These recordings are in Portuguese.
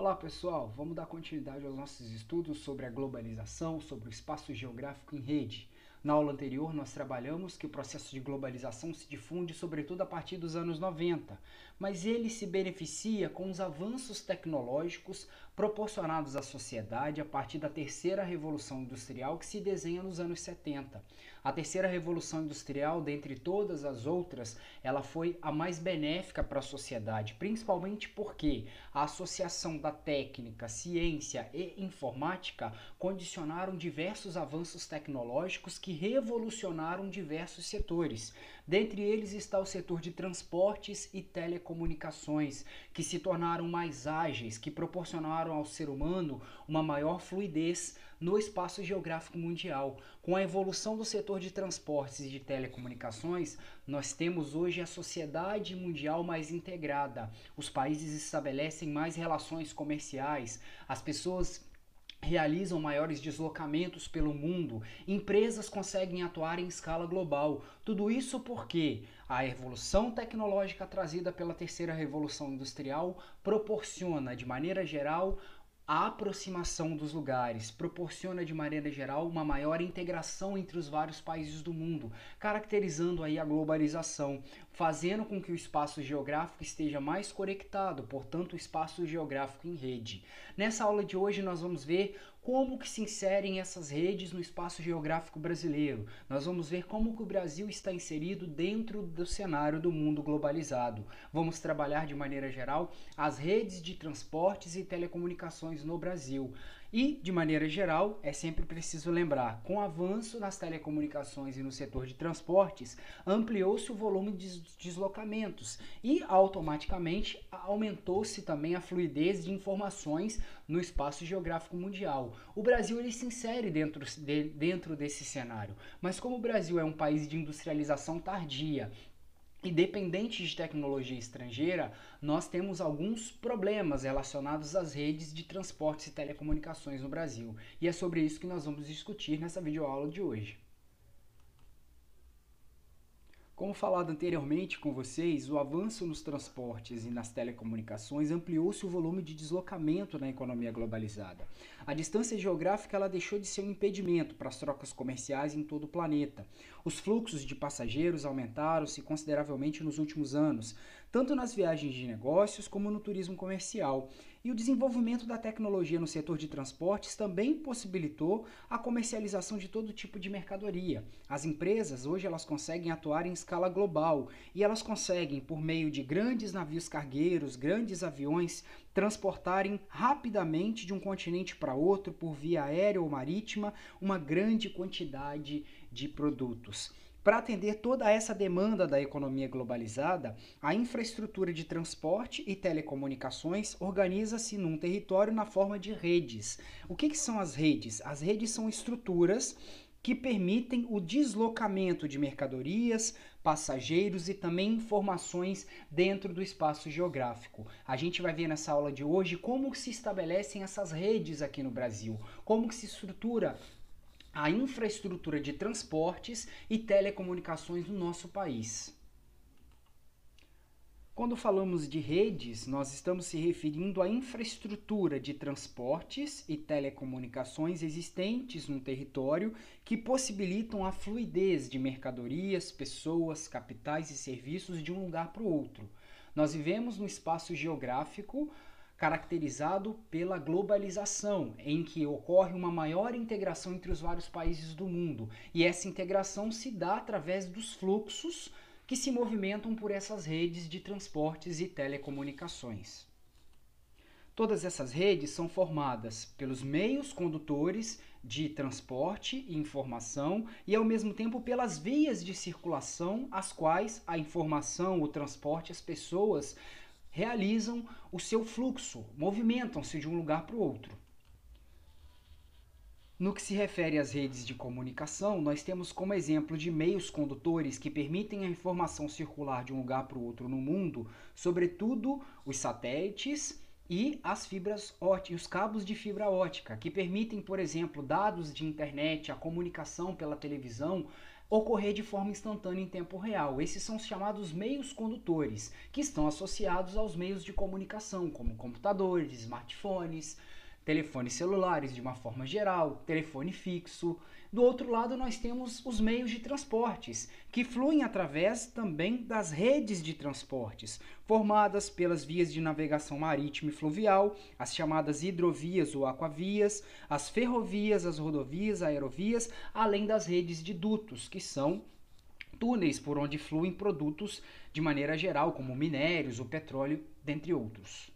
Olá pessoal, vamos dar continuidade aos nossos estudos sobre a globalização, sobre o espaço geográfico em rede. Na aula anterior nós trabalhamos que o processo de globalização se difunde sobretudo a partir dos anos 90, mas ele se beneficia com os avanços tecnológicos proporcionados à sociedade a partir da terceira revolução industrial que se desenha nos anos 70. A terceira revolução industrial, dentre todas as outras, ela foi a mais benéfica para a sociedade, principalmente porque a associação da técnica, ciência e informática condicionaram diversos avanços tecnológicos que revolucionaram diversos setores. Dentre eles está o setor de transportes e telecomunicações, que se tornaram mais ágeis, que proporcionaram ao ser humano uma maior fluidez no espaço geográfico mundial. Com a evolução do setor de transportes e de telecomunicações, nós temos hoje a sociedade mundial mais integrada. Os países estabelecem mais relações comerciais, as pessoas realizam maiores deslocamentos pelo mundo, empresas conseguem atuar em escala global. Tudo isso porque a evolução tecnológica trazida pela terceira revolução industrial proporciona, de maneira geral, a aproximação dos lugares, proporciona de maneira geral uma maior integração entre os vários países do mundo, caracterizando aí a globalização, fazendo com que o espaço geográfico esteja mais conectado, portanto o espaço geográfico em rede. Nessa aula de hoje nós vamos ver como que se inserem essas redes no espaço geográfico brasileiro. Nós vamos ver como que o Brasil está inserido dentro do cenário do mundo globalizado. Vamos trabalhar de maneira geral as redes de transportes e telecomunicações no Brasil. E, de maneira geral, é sempre preciso lembrar, com o avanço nas telecomunicações e no setor de transportes, ampliou-se o volume de deslocamentos e, automaticamente, aumentou-se também a fluidez de informações no espaço geográfico mundial. O Brasil ele se insere dentro desse cenário, mas como o Brasil é um país de industrialização tardia, e dependente de tecnologia estrangeira, nós temos alguns problemas relacionados às redes de transportes e telecomunicações no Brasil. E é sobre isso que nós vamos discutir nessa videoaula de hoje. Como falado anteriormente com vocês, o avanço nos transportes e nas telecomunicações ampliou-se o volume de deslocamento na economia globalizada. A distância geográfica ela deixou de ser um impedimento para as trocas comerciais em todo o planeta. Os fluxos de passageiros aumentaram-se consideravelmente nos últimos anos, tanto nas viagens de negócios como no turismo comercial. E o desenvolvimento da tecnologia no setor de transportes também possibilitou a comercialização de todo tipo de mercadoria. As empresas hoje elas conseguem atuar em escala global e elas conseguem, por meio de grandes navios cargueiros, grandes aviões, transportarem rapidamente de um continente para outro, por via aérea ou marítima, uma grande quantidade de produtos. Para atender toda essa demanda da economia globalizada, a infraestrutura de transporte e telecomunicações organiza-se num território na forma de redes. O que são as redes? As redes são estruturas que permitem o deslocamento de mercadorias, passageiros e também informações dentro do espaço geográfico. A gente vai ver nessa aula de hoje como se estabelecem essas redes aqui no Brasil, como que se estrutura a infraestrutura de transportes e telecomunicações no nosso país. Quando falamos de redes, nós estamos se referindo à infraestrutura de transportes e telecomunicações existentes no território que possibilitam a fluidez de mercadorias, pessoas, capitais e serviços de um lugar para o outro. Nós vivemos no espaço geográfico caracterizado pela globalização, em que ocorre uma maior integração entre os vários países do mundo. E essa integração se dá através dos fluxos que se movimentam por essas redes de transportes e telecomunicações. Todas essas redes são formadas pelos meios condutores de transporte e informação e, ao mesmo tempo, pelas vias de circulação, as quais a informação, o transporte, as pessoas realizam o seu fluxo, movimentam-se de um lugar para o outro. No que se refere às redes de comunicação, nós temos como exemplo de meios condutores que permitem a informação circular de um lugar para o outro no mundo, sobretudo os satélites e as fibras óticas, os cabos de fibra ótica, que permitem, por exemplo, dados de internet, a comunicação pela televisão, ocorrer de forma instantânea em tempo real. Esses são os chamados meios condutores, que estão associados aos meios de comunicação, como computadores, smartphones, telefones celulares de uma forma geral, telefone fixo. Do outro lado, nós temos os meios de transportes, que fluem através também das redes de transportes, formadas pelas vias de navegação marítima e fluvial, as chamadas hidrovias ou aquavias, as ferrovias, as rodovias, aerovias, além das redes de dutos, que são túneis por onde fluem produtos de maneira geral, como minérios, o petróleo, dentre outros.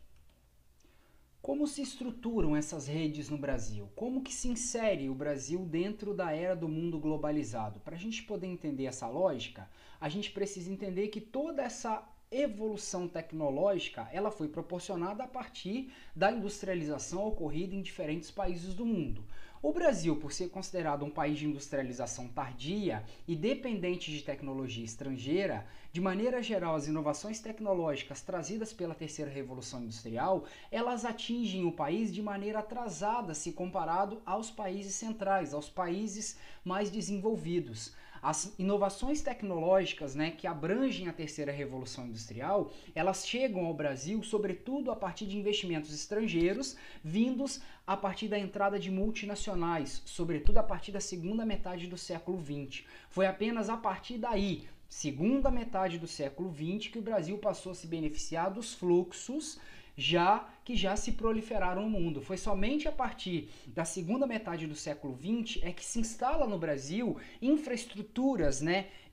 Como se estruturam essas redes no Brasil? Como que se insere o Brasil dentro da era do mundo globalizado? Para a gente poder entender essa lógica, a gente precisa entender que toda essa evolução tecnológica ela foi proporcionada a partir da industrialização ocorrida em diferentes países do mundo. O Brasil, por ser considerado um país de industrialização tardia e dependente de tecnologia estrangeira, de maneira geral, as inovações tecnológicas trazidas pela terceira revolução industrial, elas atingem o país de maneira atrasada se comparado aos países centrais, aos países mais desenvolvidos. As inovações tecnológicas, que abrangem a terceira revolução industrial, elas chegam ao Brasil, sobretudo a partir de investimentos estrangeiros, vindos a partir da entrada de multinacionais, sobretudo a partir da segunda metade do século XX. Foi apenas a partir daí, segunda metade do século XX, que o Brasil passou a se beneficiar dos fluxos que já se proliferaram no mundo. Foi somente a partir da segunda metade do século XX é que se instala no Brasil infraestruturas,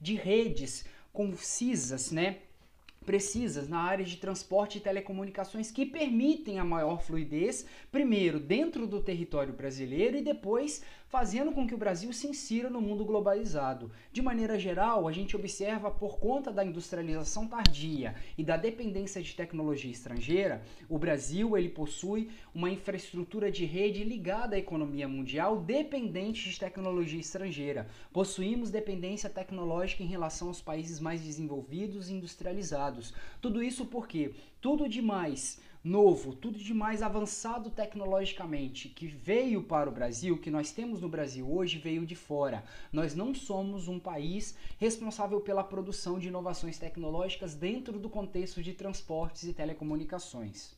de redes concisas, precisas na área de transporte e telecomunicações que permitem a maior fluidez, primeiro dentro do território brasileiro e depois fazendo com que o Brasil se insira no mundo globalizado. De maneira geral, a gente observa, por conta da industrialização tardia e da dependência de tecnologia estrangeira, o Brasil ele possui uma infraestrutura de rede ligada à economia mundial dependente de tecnologia estrangeira. Possuímos dependência tecnológica em relação aos países mais desenvolvidos e industrializados. Tudo isso porque tudo de mais novo, tudo de mais avançado tecnologicamente que veio para o Brasil, que nós temos no Brasil hoje, veio de fora. Nós não somos um país responsável pela produção de inovações tecnológicas dentro do contexto de transportes e telecomunicações.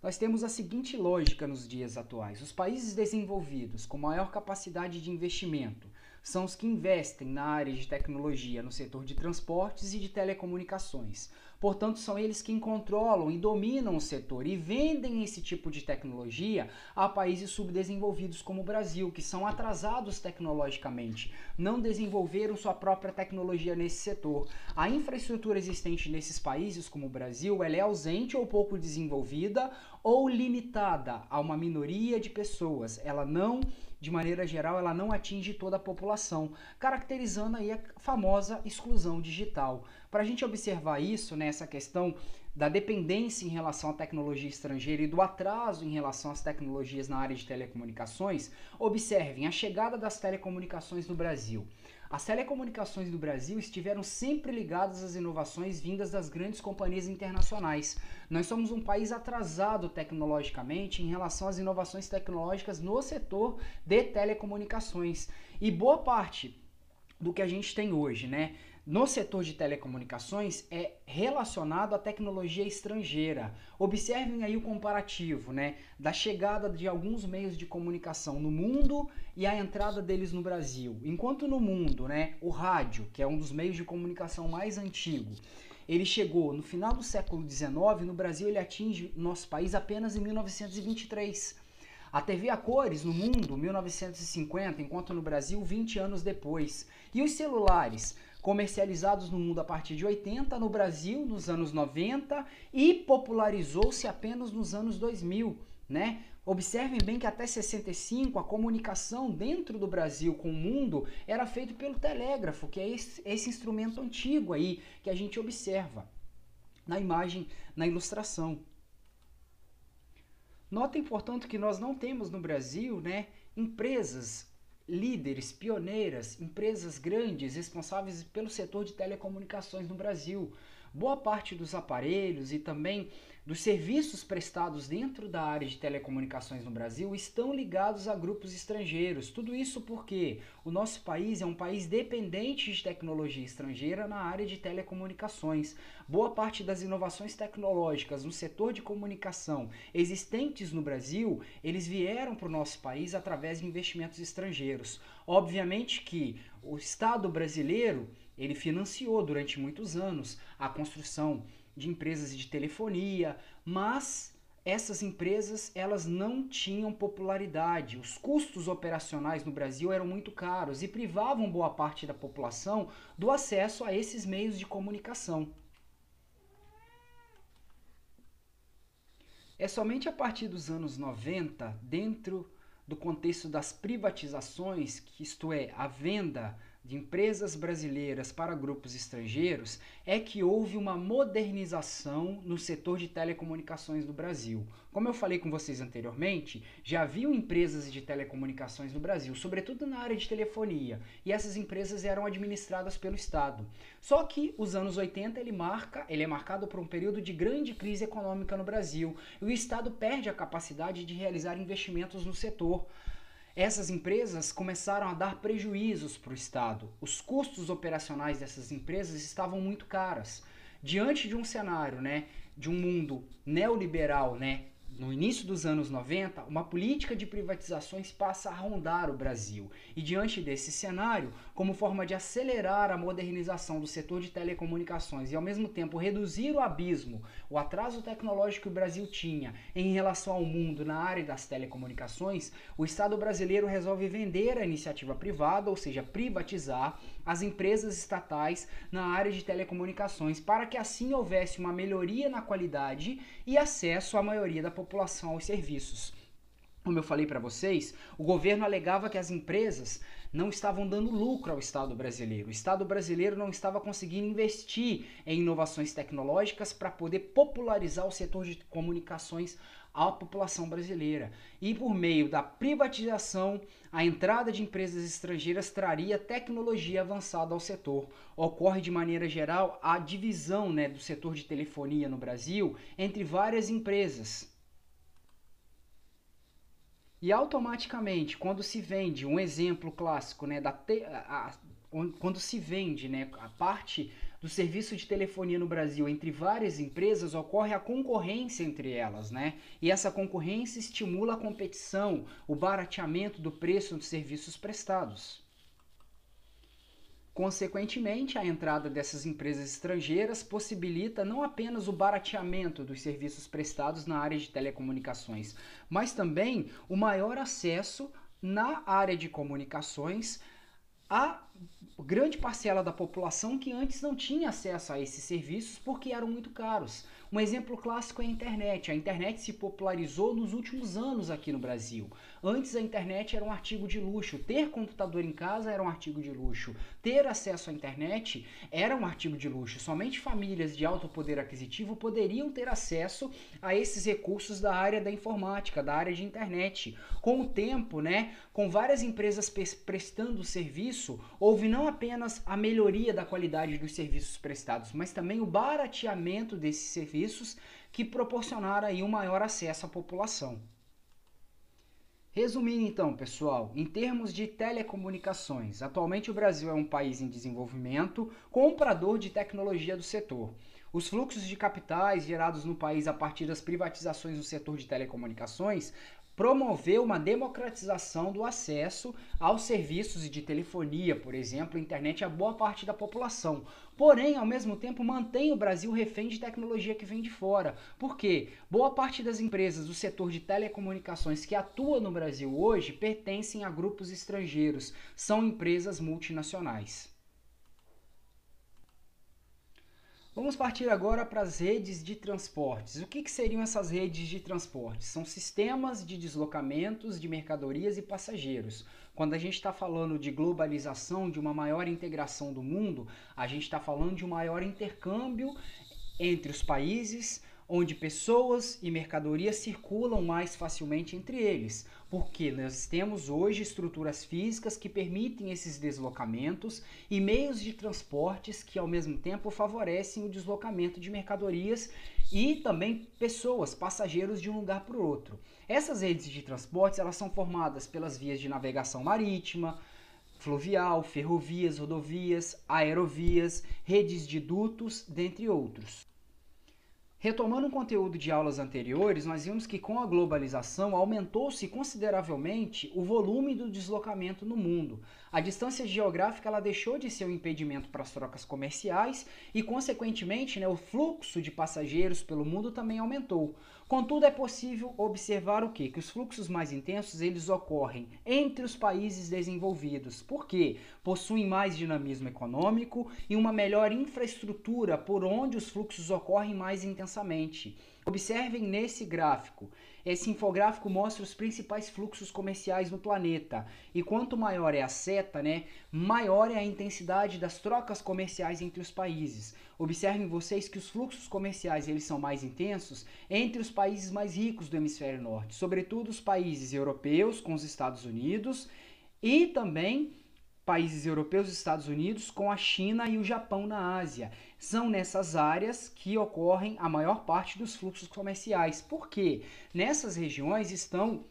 Nós temos a seguinte lógica nos dias atuais. Os países desenvolvidos com maior capacidade de investimento são os que investem na área de tecnologia, no setor de transportes e de telecomunicações. Portanto, são eles quem controlam e dominam o setor e vendem esse tipo de tecnologia a países subdesenvolvidos como o Brasil, que são atrasados tecnologicamente, não desenvolveram sua própria tecnologia nesse setor. A infraestrutura existente nesses países como o Brasil, ela é ausente ou pouco desenvolvida ou limitada a uma minoria de pessoas. Ela não, de maneira geral, ela não atinge toda a população, caracterizando aí a famosa exclusão digital. Para a gente observar isso, essa questão da dependência em relação à tecnologia estrangeira e do atraso em relação às tecnologias na área de telecomunicações, observem a chegada das telecomunicações no Brasil. As telecomunicações do Brasil estiveram sempre ligadas às inovações vindas das grandes companhias internacionais. Nós somos um país atrasado tecnologicamente em relação às inovações tecnológicas no setor de telecomunicações. E boa parte do que a gente tem hoje, no setor de telecomunicações é relacionado à tecnologia estrangeira. Observem aí o comparativo, da chegada de alguns meios de comunicação no mundo e a entrada deles no Brasil. Enquanto no mundo, o rádio, que é um dos meios de comunicação mais antigo, ele chegou no final do século XIX, no Brasil ele atinge o nosso país apenas em 1923. A TV a cores no mundo, 1950, enquanto no Brasil, 20 anos depois. E os celulares, comercializados no mundo a partir de 80, no Brasil nos anos 90 e popularizou-se apenas nos anos 2000, Observem bem que até 65 a comunicação dentro do Brasil com o mundo era feita pelo telégrafo, que é esse instrumento antigo aí que a gente observa na imagem, na ilustração. Notem, portanto, que nós não temos no Brasil, empresas líderes, pioneiras, empresas grandes responsáveis pelo setor de telecomunicações no Brasil. boa parte dos aparelhos e também dos serviços prestados dentro da área de telecomunicações no Brasil estão ligados a grupos estrangeiros. Tudo isso porque o nosso país é um país dependente de tecnologia estrangeira na área de telecomunicações. Boa parte das inovações tecnológicas no setor de comunicação existentes no Brasil, eles vieram para o nosso país através de investimentos estrangeiros. Obviamente que o Estado brasileiro, ele financiou durante muitos anos a construção de empresas de telefonia, mas essas empresas elas não tinham popularidade. Os custos operacionais no Brasil eram muito caros e privavam boa parte da população do acesso a esses meios de comunicação. É somente a partir dos anos 90, dentro do contexto das privatizações, que isto é, a venda de empresas brasileiras para grupos estrangeiros, é que houve uma modernização no setor de telecomunicações do Brasil. Como eu falei com vocês anteriormente, já haviam empresas de telecomunicações no Brasil, sobretudo na área de telefonia, e essas empresas eram administradas pelo Estado. Só que os anos 80 ele é marcado por um período de grande crise econômica no Brasil, e o Estado perde a capacidade de realizar investimentos no setor. Essas empresas começaram a dar prejuízos para o Estado. Os custos operacionais dessas empresas estavam muito caros. Diante de um cenário, de um mundo neoliberal, no início dos anos 90, uma política de privatizações passa a rondar o Brasil. E diante desse cenário, como forma de acelerar a modernização do setor de telecomunicações e ao mesmo tempo reduzir o abismo, o atraso tecnológico que o Brasil tinha em relação ao mundo na área das telecomunicações, o Estado brasileiro resolve vender a iniciativa privada, ou seja, privatizar as empresas estatais na área de telecomunicações, para que assim houvesse uma melhoria na qualidade e acesso à maioria da população aos serviços. Como eu falei para vocês, o governo alegava que as empresas não estavam dando lucro ao Estado brasileiro. O Estado brasileiro não estava conseguindo investir em inovações tecnológicas para poder popularizar o setor de comunicações à população brasileira. E por meio da privatização, a entrada de empresas estrangeiras traria tecnologia avançada ao setor. Ocorre de maneira geral a divisão do setor de telefonia no Brasil entre várias empresas. E automaticamente, quando se vende, um exemplo clássico, quando se vende a parte do serviço de telefonia no Brasil entre várias empresas, ocorre a concorrência entre elas, E essa concorrência estimula a competição, o barateamento do preço dos serviços prestados. Consequentemente, a entrada dessas empresas estrangeiras possibilita não apenas o barateamento dos serviços prestados na área de telecomunicações, mas também o maior acesso na área de comunicações a grande parcela da população que antes não tinha acesso a esses serviços porque eram muito caros. Um exemplo clássico é a internet. A internet se popularizou nos últimos anos aqui no Brasil. Antes a internet era um artigo de luxo. Ter computador em casa era um artigo de luxo. Ter acesso à internet era um artigo de luxo. Somente famílias de alto poder aquisitivo poderiam ter acesso a esses recursos da área da informática, da área de internet. Com o tempo, com várias empresas prestando serviço, houve não apenas a melhoria da qualidade dos serviços prestados, mas também o barateamento desses serviços que proporcionaram aí um maior acesso à população. Resumindo então, pessoal, em termos de telecomunicações, atualmente o Brasil é um país em desenvolvimento, comprador de tecnologia do setor. Os fluxos de capitais gerados no país a partir das privatizações no setor de telecomunicações promoveu uma democratização do acesso aos serviços de telefonia, por exemplo, internet, a boa parte da população. Porém, ao mesmo tempo, mantém o Brasil refém de tecnologia que vem de fora. Por quê? Boa parte das empresas do setor de telecomunicações que atuam no Brasil hoje pertencem a grupos estrangeiros, são empresas multinacionais. Vamos partir agora para as redes de transportes. O que seriam essas redes de transportes? São sistemas de deslocamentos de mercadorias e passageiros. Quando a gente está falando de globalização, de uma maior integração do mundo, a gente está falando de um maior intercâmbio entre os países, onde pessoas e mercadorias circulam mais facilmente entre eles, porque nós temos hoje estruturas físicas que permitem esses deslocamentos e meios de transportes que ao mesmo tempo favorecem o deslocamento de mercadorias e também pessoas, passageiros de um lugar para o outro. Essas redes de transportes elas são formadas pelas vias de navegação marítima, fluvial, ferrovias, rodovias, aerovias, redes de dutos, dentre outros. Retomando o conteúdo de aulas anteriores, nós vimos que com a globalização aumentou-se consideravelmente o volume do deslocamento no mundo. A distância geográfica ela deixou de ser um impedimento para as trocas comerciais e, consequentemente, o fluxo de passageiros pelo mundo também aumentou. Contudo, é possível observar o quê? Que os fluxos mais intensos eles ocorrem entre os países desenvolvidos, porque possuem mais dinamismo econômico e uma melhor infraestrutura por onde os fluxos ocorrem mais intensamente. Observem nesse gráfico. Esse infográfico mostra os principais fluxos comerciais no planeta. E quanto maior é a seta, maior é a intensidade das trocas comerciais entre os países. Observem vocês que os fluxos comerciais eles são mais intensos entre os países mais ricos do hemisfério norte, sobretudo os países europeus com os Estados Unidos e também países europeus e Estados Unidos com a China e o Japão na Ásia. São nessas áreas que ocorrem a maior parte dos fluxos comerciais. Por quê? Nessas regiões estão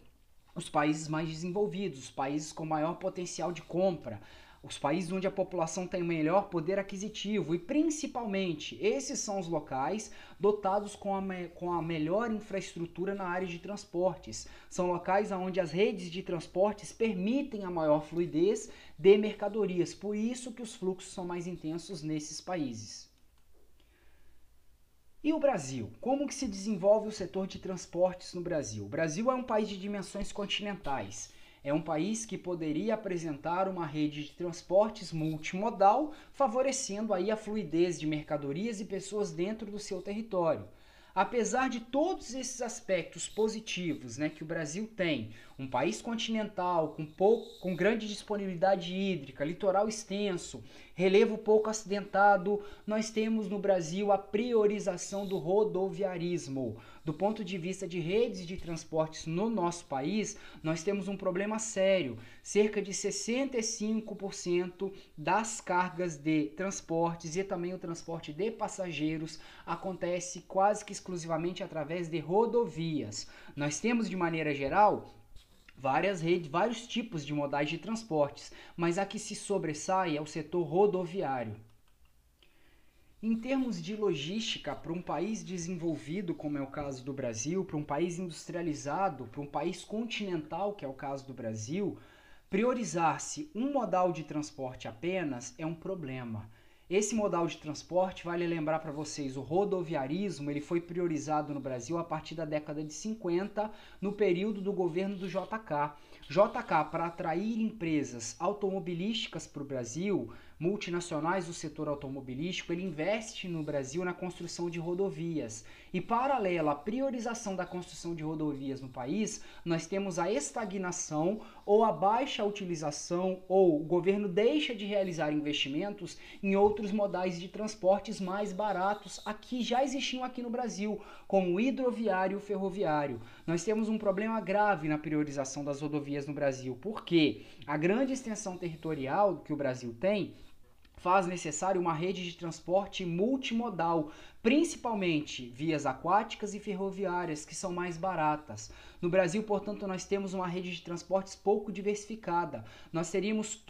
os países mais desenvolvidos, os países com maior potencial de compra, os países onde a população tem melhor poder aquisitivo e, principalmente, esses são os locais dotados com a melhor infraestrutura na área de transportes. São locais onde as redes de transportes permitem a maior fluidez de mercadorias, por isso que os fluxos são mais intensos nesses países. E o Brasil? Como que se desenvolve o setor de transportes no Brasil? O Brasil é um país de dimensões continentais. É um país que poderia apresentar uma rede de transportes multimodal, favorecendo aí a fluidez de mercadorias e pessoas dentro do seu território. Apesar de todos esses aspectos positivos que o Brasil tem, um país continental com grande disponibilidade hídrica, litoral extenso, relevo pouco acidentado, nós temos no Brasil a priorização do rodoviarismo. Do ponto de vista de redes de transportes no nosso país, nós temos um problema sério. Cerca de 65% das cargas de transportes e também o transporte de passageiros acontece quase que exclusivamente através de rodovias. Nós temos, de maneira geral, vários tipos de modais de transportes, mas a que se sobressai é o setor rodoviário. Em termos de logística, para um país desenvolvido, como é o caso do Brasil, para um país industrializado, para um país continental, que é o caso do Brasil, priorizar-se um modal de transporte apenas é um problema. Esse modal de transporte, vale lembrar para vocês, o rodoviarismo ele foi priorizado no Brasil a partir da década de 50, no período do governo do JK. JK, para atrair empresas automobilísticas para o Brasil, multinacionais do setor automobilístico, ele investe no Brasil na construção de rodovias. E paralelo à priorização da construção de rodovias no país, nós temos a estagnação ou a baixa utilização, ou o governo deixa de realizar investimentos em outros modais de transportes mais baratos que já existiam aqui no Brasil, como o hidroviário e o ferroviário. Nós temos um problema grave na priorização das rodovias no Brasil, porque a grande extensão territorial que o Brasil tem faz necessário uma rede de transporte multimodal, principalmente vias aquáticas e ferroviárias, que são mais baratas. No Brasil, portanto, nós temos uma rede de transportes pouco diversificada. Nós teríamos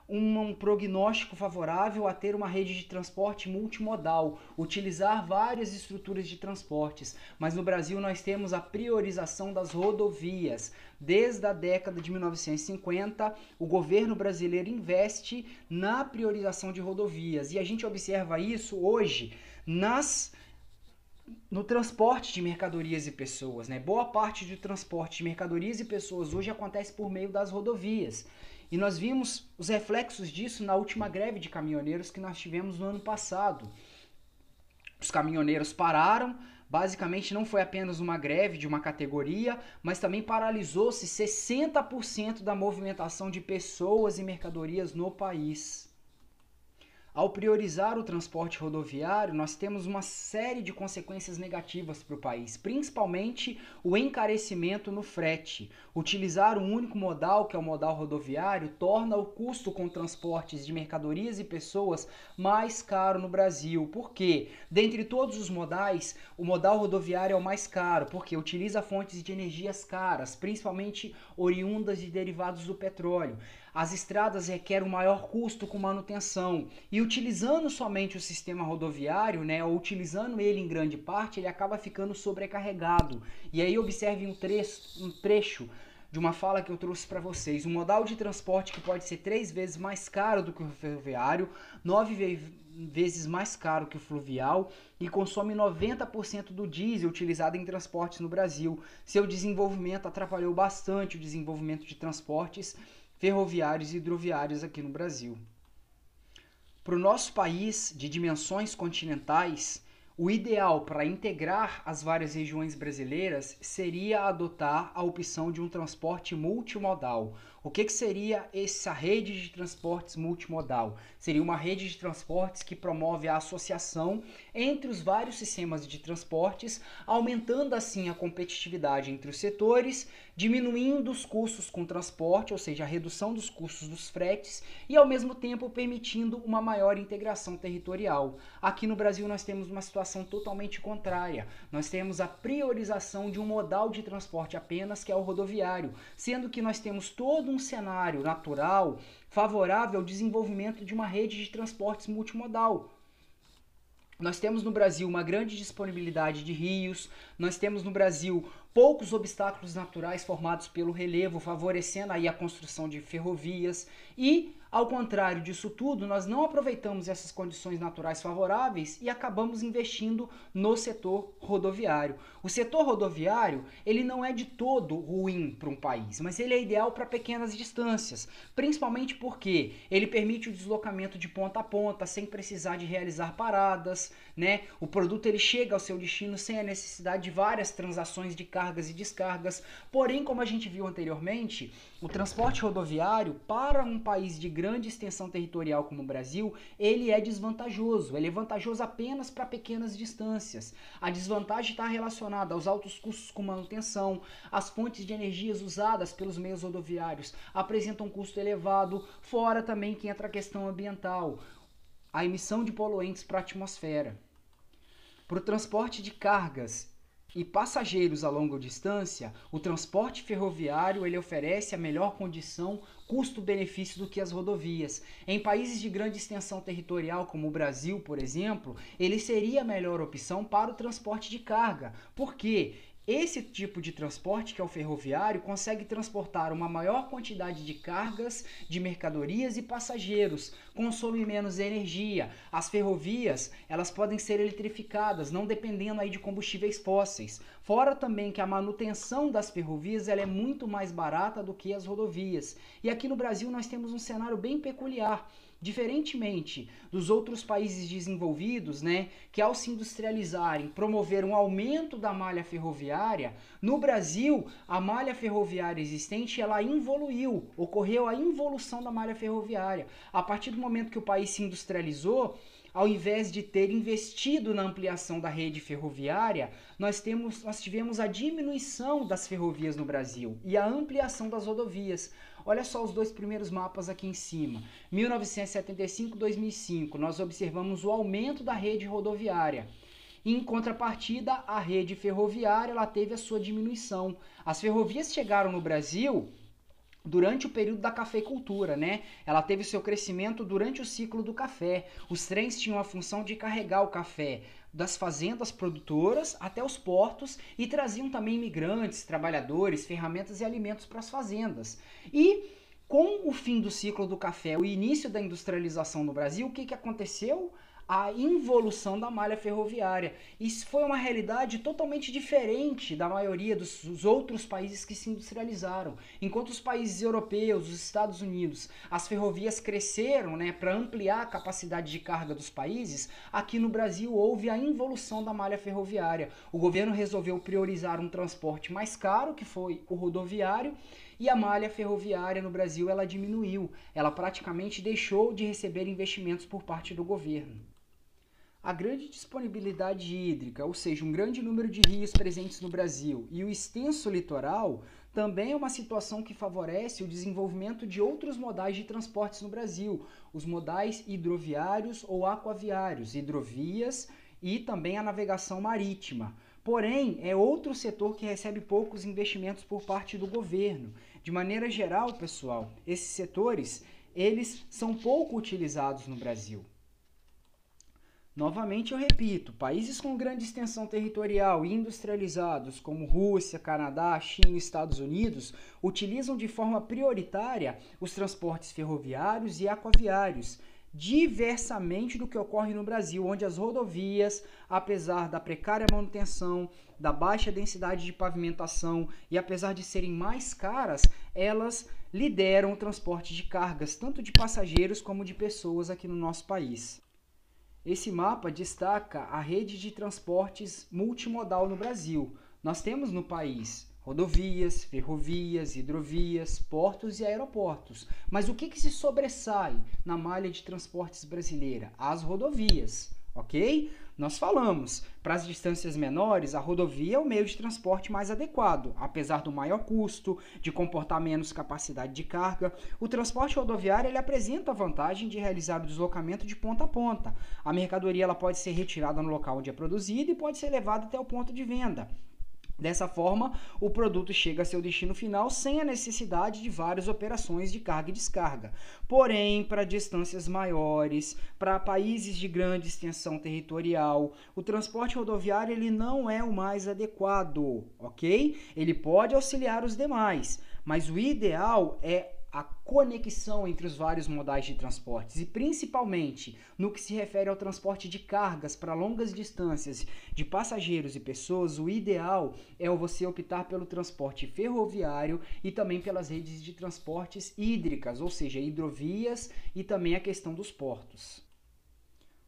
um prognóstico favorável a ter uma rede de transporte multimodal, utilizar várias estruturas de transportes, mas no Brasil nós temos a priorização das rodovias. Desde a década de 1950, o governo brasileiro investe na priorização de rodovias e a gente observa isso hoje no transporte de mercadorias e pessoas. Boa parte do transporte de mercadorias e pessoas hoje acontece por meio das rodovias. E nós vimos os reflexos disso na última greve de caminhoneiros que nós tivemos no ano passado. Os caminhoneiros pararam, basicamente não foi apenas uma greve de uma categoria, mas também paralisou-se 60% da movimentação de pessoas e mercadorias no país. Ao priorizar o transporte rodoviário, nós temos uma série de consequências negativas para o país, principalmente o encarecimento no frete. Utilizar um único modal, que é o modal rodoviário, torna o custo com transportes de mercadorias e pessoas mais caro no Brasil. Por quê? Dentre todos os modais, o modal rodoviário é o mais caro, porque utiliza fontes de energias caras, principalmente oriundas de derivados do petróleo. As estradas requerem um maior custo com manutenção e utilizando somente o sistema rodoviário, né, ou utilizando ele em grande parte, ele acaba ficando sobrecarregado. E aí observe um trecho de uma fala que eu trouxe para vocês. Um modal de transporte que pode ser 3 vezes mais caro do que o ferroviário, 9 vezes mais caro que o fluvial e consome 90% do diesel utilizado em transportes no Brasil. Seu desenvolvimento atrapalhou bastante o desenvolvimento de transportes ferroviários e hidroviários aqui no Brasil. Para o nosso país, de dimensões continentais, o ideal para integrar as várias regiões brasileiras seria adotar a opção de um transporte multimodal. O que seria essa rede de transportes multimodal? Seria uma rede de transportes que promove a associação entre os vários sistemas de transportes, aumentando assim a competitividade entre os setores, diminuindo os custos com transporte, ou seja, a redução dos custos dos fretes, e ao mesmo tempo permitindo uma maior integração territorial. Aqui no Brasil nós temos uma situação totalmente contrária. Nós temos a priorização de um modal de transporte apenas, que é o rodoviário, sendo que nós temos todo um cenário natural favorável ao desenvolvimento de uma rede de transportes multimodal. Nós temos no Brasil uma grande disponibilidade de rios, nós temos no Brasil poucos obstáculos naturais formados pelo relevo, favorecendo aí a construção de ferrovias e, ao contrário disso tudo, nós não aproveitamos essas condições naturais favoráveis e acabamos investindo no setor rodoviário. O setor rodoviário, ele não é de todo ruim para um país, mas ele é ideal para pequenas distâncias, principalmente porque ele permite o deslocamento de ponta a ponta sem precisar de realizar paradas, né? O produto ele chega ao seu destino sem a necessidade de várias transações de cargas e descargas. Porém, como a gente viu anteriormente, o transporte rodoviário para um país de grande extensão territorial como o Brasil, ele é desvantajoso. Ele é vantajoso apenas para pequenas distâncias. A desvantagem está relacionada aos altos custos com manutenção, as fontes de energias usadas pelos meios rodoviários apresentam um custo elevado, fora também que entra a questão ambiental, a emissão de poluentes para a atmosfera. Para o transporte de cargas e passageiros a longa distância, o transporte ferroviário ele oferece a melhor condição custo-benefício do que as rodovias. Em países de grande extensão territorial, como o Brasil, por exemplo, ele seria a melhor opção para o transporte de carga. Por quê? Esse tipo de transporte, que é o ferroviário, consegue transportar uma maior quantidade de cargas, de mercadorias e passageiros, consome menos energia. As ferrovias, elas podem ser eletrificadas, não dependendo aí de combustíveis fósseis. Fora também que a manutenção das ferrovias ela é muito mais barata do que as rodovias. E aqui no Brasil nós temos um cenário bem peculiar. Diferentemente dos outros países desenvolvidos, né, que ao se industrializarem promoveram um aumento da malha ferroviária, no Brasil a malha ferroviária existente ela involuiu, ocorreu a involução da malha ferroviária. A partir do momento que o país se industrializou, ao invés de ter investido na ampliação da rede ferroviária, nós tivemos a diminuição das ferrovias no Brasil e a ampliação das rodovias. Olha só os dois primeiros mapas aqui em cima. 1975-2005, nós observamos o aumento da rede rodoviária. Em contrapartida, a rede ferroviária ela teve a sua diminuição. As ferrovias chegaram no Brasil durante o período da cafeicultura, né? Ela teve seu crescimento durante o ciclo do café. Os trens tinham a função de carregar o café das fazendas produtoras até os portos e traziam também imigrantes, trabalhadores, ferramentas e alimentos para as fazendas. E com o fim do ciclo do café, o início da industrialização no Brasil, o que aconteceu? A involução da malha ferroviária. Isso foi uma realidade totalmente diferente da maioria dos outros países que se industrializaram. Enquanto os países europeus, os Estados Unidos, as ferrovias cresceram, né, para ampliar a capacidade de carga dos países, aqui no Brasil houve a involução da malha ferroviária. O governo resolveu priorizar um transporte mais caro, que foi o rodoviário, e a malha ferroviária no Brasil ela diminuiu, ela praticamente deixou de receber investimentos por parte do governo. A grande disponibilidade hídrica, ou seja, um grande número de rios presentes no Brasil e o extenso litoral, também é uma situação que favorece o desenvolvimento de outros modais de transportes no Brasil, os modais hidroviários ou aquaviários, hidrovias e também a navegação marítima. Porém, é outro setor que recebe poucos investimentos por parte do governo. De maneira geral, pessoal, esses setores, eles são pouco utilizados no Brasil. Novamente eu repito, países com grande extensão territorial e industrializados como Rússia, Canadá, China e Estados Unidos utilizam de forma prioritária os transportes ferroviários e aquaviários, diversamente do que ocorre no Brasil, onde as rodovias, apesar da precária manutenção, da baixa densidade de pavimentação e apesar de serem mais caras, elas lideram o transporte de cargas, tanto de passageiros como de pessoas aqui no nosso país. Esse mapa destaca a rede de transportes multimodal no Brasil. Nós temos no país rodovias, ferrovias, hidrovias, portos e aeroportos. Mas o que se sobressai na malha de transportes brasileira? As rodovias, ok? Nós falamos, para as distâncias menores, a rodovia é o meio de transporte mais adequado. Apesar do maior custo, de comportar menos capacidade de carga, o transporte rodoviário ele apresenta a vantagem de realizar o deslocamento de ponta a ponta. A mercadoria ela pode ser retirada no local onde é produzida e pode ser levada até o ponto de venda. Dessa forma, o produto chega a seu destino final sem a necessidade de várias operações de carga e descarga. Porém, para distâncias maiores, para países de grande extensão territorial, o transporte rodoviário ele não é o mais adequado, ok? Ele pode auxiliar os demais, mas o ideal é a conexão entre os vários modais de transportes e principalmente no que se refere ao transporte de cargas para longas distâncias de passageiros e pessoas, o ideal é você optar pelo transporte ferroviário e também pelas redes de transportes hídricas, ou seja, hidrovias e também a questão dos portos.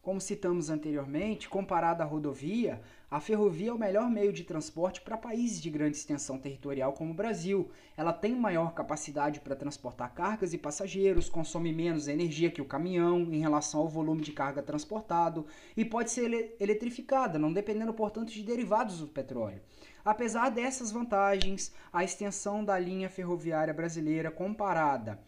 Como citamos anteriormente, comparada à rodovia, a ferrovia é o melhor meio de transporte para países de grande extensão territorial como o Brasil. Ela tem maior capacidade para transportar cargas e passageiros, consome menos energia que o caminhão em relação ao volume de carga transportado e pode ser eletrificada, não dependendo, portanto, de derivados do petróleo. Apesar dessas vantagens, a extensão da linha ferroviária brasileira comparada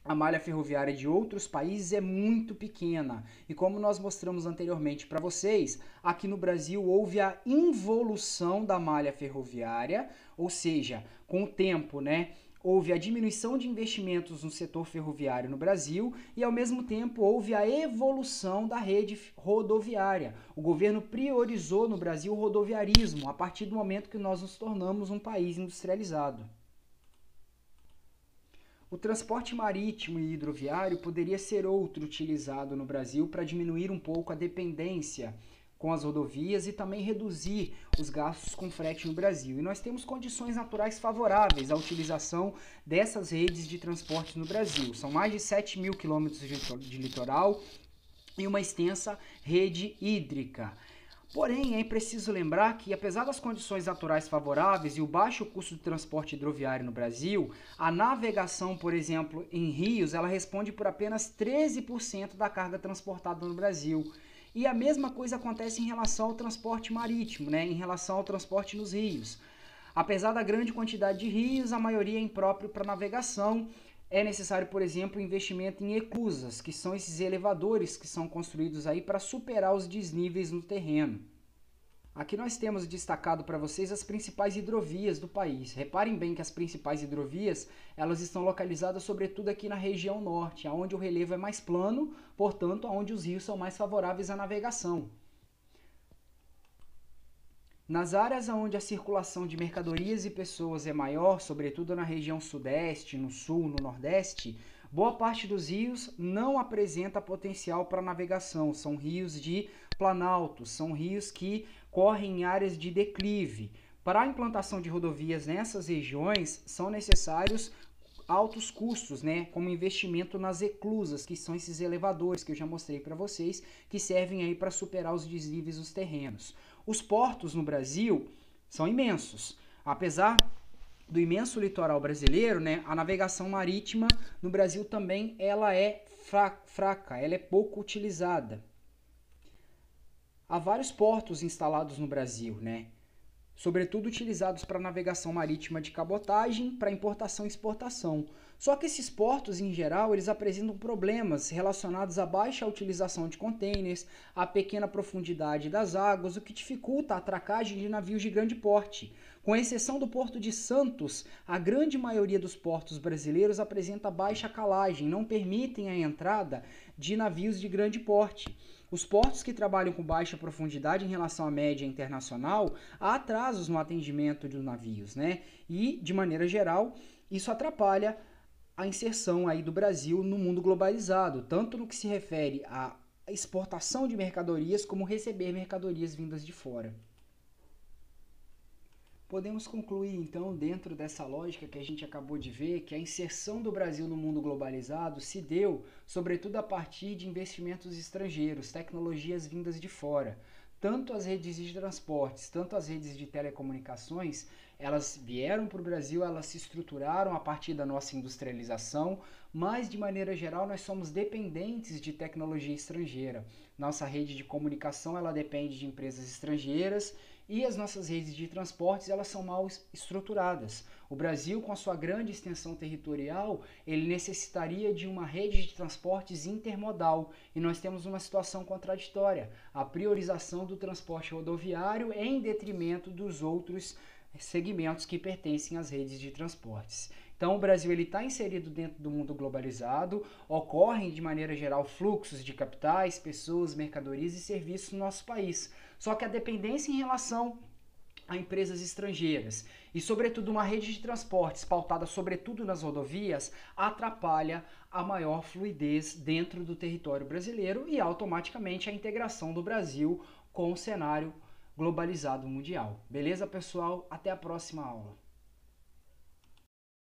a malha ferroviária de outros países é muito pequena e como nós mostramos anteriormente para vocês, aqui no Brasil houve a involução da malha ferroviária, ou seja, com o tempo, houve a diminuição de investimentos no setor ferroviário no Brasil e, ao mesmo tempo, houve a evolução da rede rodoviária. O governo priorizou no Brasil o rodoviarismo a partir do momento que nós nos tornamos um país industrializado. O transporte marítimo e hidroviário poderia ser outro utilizado no Brasil para diminuir um pouco a dependência com as rodovias e também reduzir os gastos com frete no Brasil. E nós temos condições naturais favoráveis à utilização dessas redes de transporte no Brasil. São mais de 7 mil quilômetros de litoral e uma extensa rede hídrica. Porém, é preciso lembrar que, apesar das condições naturais favoráveis e o baixo custo de transporte hidroviário no Brasil, a navegação, por exemplo, em rios, ela responde por apenas 13% da carga transportada no Brasil. E a mesma coisa acontece em relação ao transporte marítimo, em relação ao transporte nos rios. Apesar da grande quantidade de rios, a maioria é impróprio para navegação. É necessário, por exemplo, investimento em eclusas, que são esses elevadores que são construídos aí para superar os desníveis no terreno. Aqui nós temos destacado para vocês as principais hidrovias do país. Reparem bem que as principais hidrovias, elas estão localizadas sobretudo aqui na região norte, onde o relevo é mais plano, portanto, onde os rios são mais favoráveis à navegação. Nas áreas onde a circulação de mercadorias e pessoas é maior, sobretudo na região sudeste, no sul, no nordeste, boa parte dos rios não apresenta potencial para navegação. São rios de planalto, são rios que correm em áreas de declive. Para a implantação de rodovias nessas regiões, são necessários altos custos, como investimento nas eclusas, que são esses elevadores que eu já mostrei para vocês, que servem aí para superar os desníveis dos terrenos. Os portos no Brasil são imensos. Apesar do imenso litoral brasileiro, né, a navegação marítima no Brasil também ela é fraca, ela é pouco utilizada. Há vários portos instalados no Brasil, né, sobretudo utilizados para navegação marítima de cabotagem, para importação e exportação. Só que esses portos, em geral, eles apresentam problemas relacionados à baixa utilização de contêineres, à pequena profundidade das águas, o que dificulta a atracagem de navios de grande porte. Com exceção do Porto de Santos, a grande maioria dos portos brasileiros apresenta baixa calagem, não permitem a entrada de navios de grande porte. Os portos que trabalham com baixa profundidade em relação à média internacional, há atrasos no atendimento dos navios, né? E, de maneira geral, isso atrapalha a inserção aí do Brasil no mundo globalizado, tanto no que se refere à exportação de mercadorias, como receber mercadorias vindas de fora. Podemos concluir, então, dentro dessa lógica que a gente acabou de ver, que a inserção do Brasil no mundo globalizado se deu, sobretudo, a partir de investimentos estrangeiros, tecnologias vindas de fora. Tanto as redes de transportes, tanto as redes de telecomunicações, elas vieram para o Brasil, elas se estruturaram a partir da nossa industrialização, mas, de maneira geral, nós somos dependentes de tecnologia estrangeira. Nossa rede de comunicação, ela depende de empresas estrangeiras, e as nossas redes de transportes, elas são mal estruturadas. O Brasil, com a sua grande extensão territorial, ele necessitaria de uma rede de transportes intermodal. E nós temos uma situação contraditória. A priorização do transporte rodoviário em detrimento dos outros segmentos que pertencem às redes de transportes. Então, o Brasil está inserido dentro do mundo globalizado, ocorrem, de maneira geral, fluxos de capitais, pessoas, mercadorias e serviços no nosso país. Só que a dependência em relação a empresas estrangeiras e, sobretudo, uma rede de transportes pautada, sobretudo, nas rodovias, atrapalha a maior fluidez dentro do território brasileiro e, automaticamente, a integração do Brasil com o cenário globalizado mundial. Beleza, pessoal? Até a próxima aula.